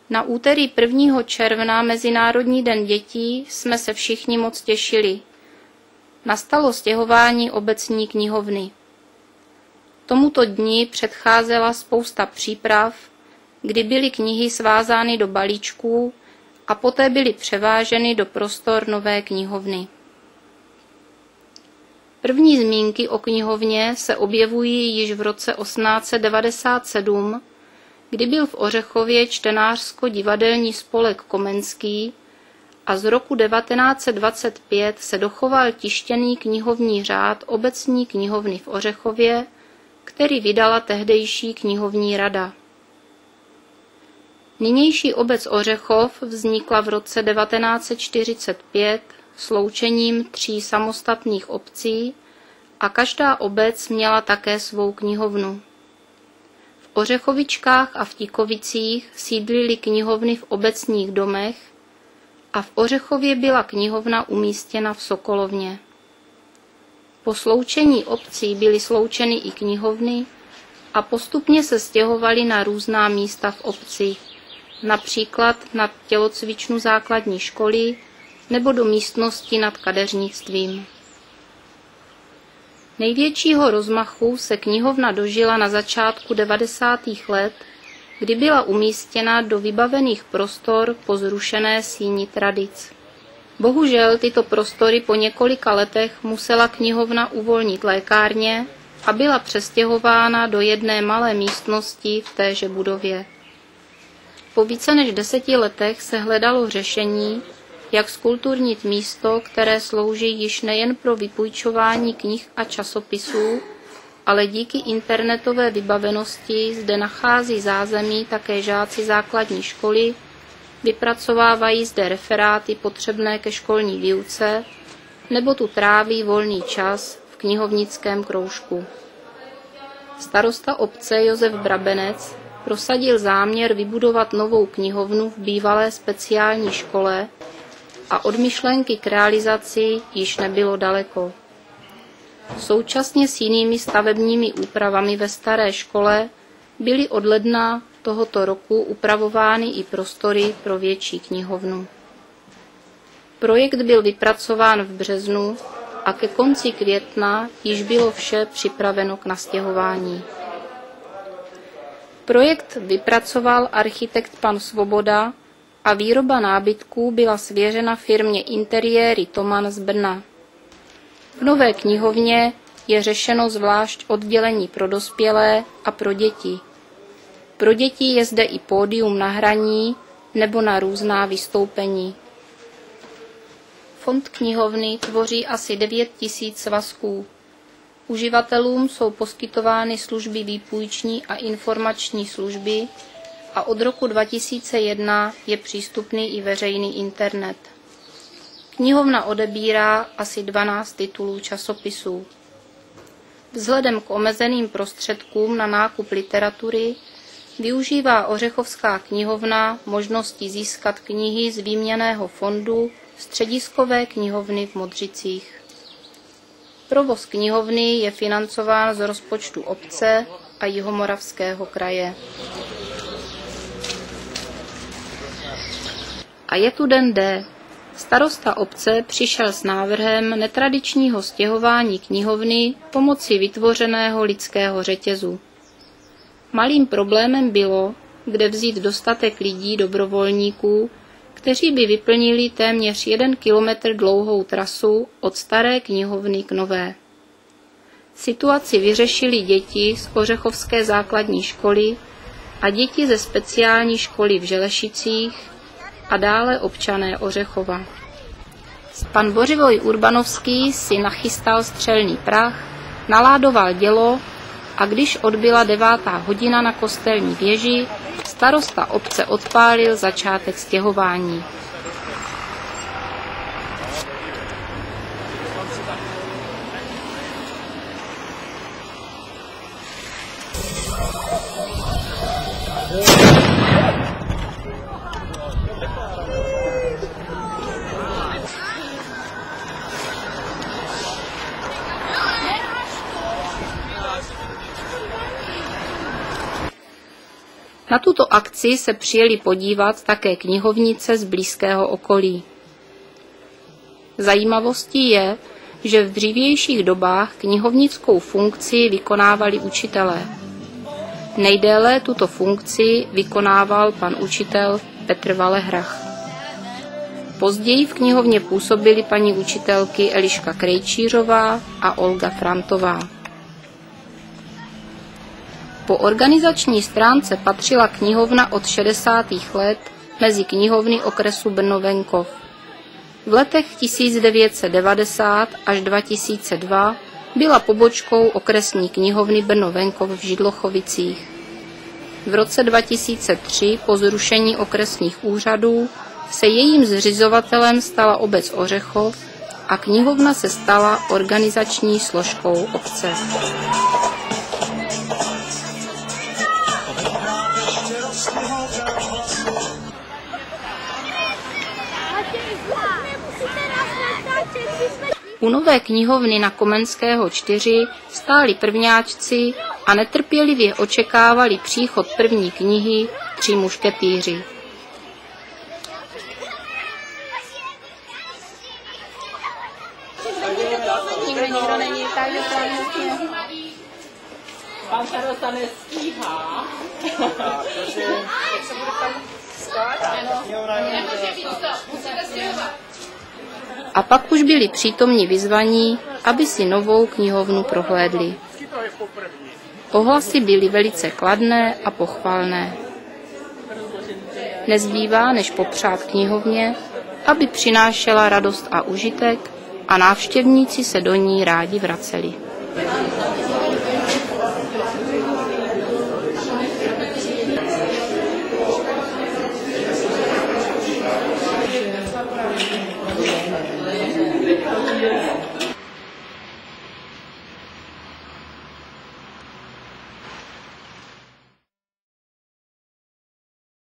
Na úterý 1. června, Mezinárodní den dětí, jsme se všichni moc těšili. Nastalo stěhování obecní knihovny. Tomuto dni předcházela spousta příprav, kdy byly knihy svázány do balíčků a poté byly převáženy do prostor nové knihovny. První zmínky o knihovně se objevují již v roce 1897, kdy byl v Ořechově čtenářsko-divadelní spolek Komenský a z roku 1925 se dochoval tištěný knihovní řád obecní knihovny v Ořechově, který vydala tehdejší knihovní rada. Nynější obec Ořechov vznikla v roce 1945 sloučením 3 samostatných obcí a každá obec měla také svou knihovnu. V Ořechovičkách a v Tikovicích sídlily knihovny v obecních domech a v Ořechově byla knihovna umístěna v Sokolovně. Po sloučení obcí byly sloučeny i knihovny a postupně se stěhovaly na různá místa v obci, například na tělocvičnu základní školy nebo do místnosti nad kadeřnictvím. Největšího rozmachu se knihovna dožila na začátku 90. let, kdy byla umístěna do vybavených prostor po zrušené síni tradic. Bohužel tyto prostory po několika letech musela knihovna uvolnit lékárně a byla přestěhována do jedné malé místnosti v téže budově. Po více než 10 letech se hledalo řešení, jak zkulturnit místo, které slouží již nejen pro vypůjčování knih a časopisů, ale díky internetové vybavenosti zde nachází zázemí také žáci základní školy, vypracovávají zde referáty potřebné ke školní výuce nebo tu tráví volný čas v knihovnickém kroužku. Starosta obce Josef Brabenec prosadil záměr vybudovat novou knihovnu v bývalé speciální škole a od myšlenky k realizaci již nebylo daleko. Současně s jinými stavebními úpravami ve staré škole byly od ledna tohoto roku upravovány i prostory pro větší knihovnu. Projekt byl vypracován v březnu a ke konci května již bylo vše připraveno k nastěhování. Projekt vypracoval architekt pan Svoboda a výroba nábytků byla svěřena firmě Interiéry Toman z Brna. V nové knihovně je řešeno zvlášť oddělení pro dospělé a pro děti. Pro děti je zde i pódium na hraní nebo na různá vystoupení. Fond knihovny tvoří asi 9 000 svazků. Uživatelům jsou poskytovány služby výpůjční a informační služby a od roku 2001 je přístupný i veřejný internet. Knihovna odebírá asi 12 titulů časopisů. Vzhledem k omezeným prostředkům na nákup literatury využívá Ořechovská knihovna možnosti získat knihy z výměnného fondu Střediskové knihovny v Modřicích. Provoz knihovny je financován z rozpočtu obce a Jihomoravského kraje. A je tu den D. Starosta obce přišel s návrhem netradičního stěhování knihovny pomocí vytvořeného lidského řetězu. Malým problémem bylo, kde vzít dostatek lidí, dobrovolníků, kteří by vyplnili téměř 1 kilometr dlouhou trasu od staré knihovny k nové. Situaci vyřešili děti z Ořechovské základní školy a děti ze speciální školy v Želešicích a dále občané Ořechova. Pan Bořivoj Urbanovský si nachystal střelný prach, naládoval dělo a když odbyla 9. hodina na kostelní věži, starosta obce odpálil začátek stěhování. Na tuto akci se přijeli podívat také knihovnice z blízkého okolí. Zajímavostí je, že v dřívějších dobách knihovnickou funkci vykonávali učitelé. Nejdéle tuto funkci vykonával pan učitel Petr Valehrach. Později v knihovně působily paní učitelky Eliška Krejčířová a Olga Frantová. Po organizační stránce patřila knihovna od 60. let mezi knihovny okresu Brno-Venkov. V letech 1990 až 2002 byla pobočkou okresní knihovny Brno-Venkov v Židlochovicích. V roce 2003 po zrušení okresních úřadů se jejím zřizovatelem stala obec Ořechov a knihovna se stala organizační složkou obce. U nové knihovny na Komenského 4 stáli prvňáčci a netrpělivě očekávali příchod první knihy Tři mušketýři. Nikdo není, takže pan se dostane stíhá. A pak už byli přítomní vyzvaní, aby si novou knihovnu prohlédli. Ohlasy byly velice kladné a pochvalné. Nezbývá, než popřát knihovně, aby přinášela radost a užitek a návštěvníci se do ní rádi vraceli.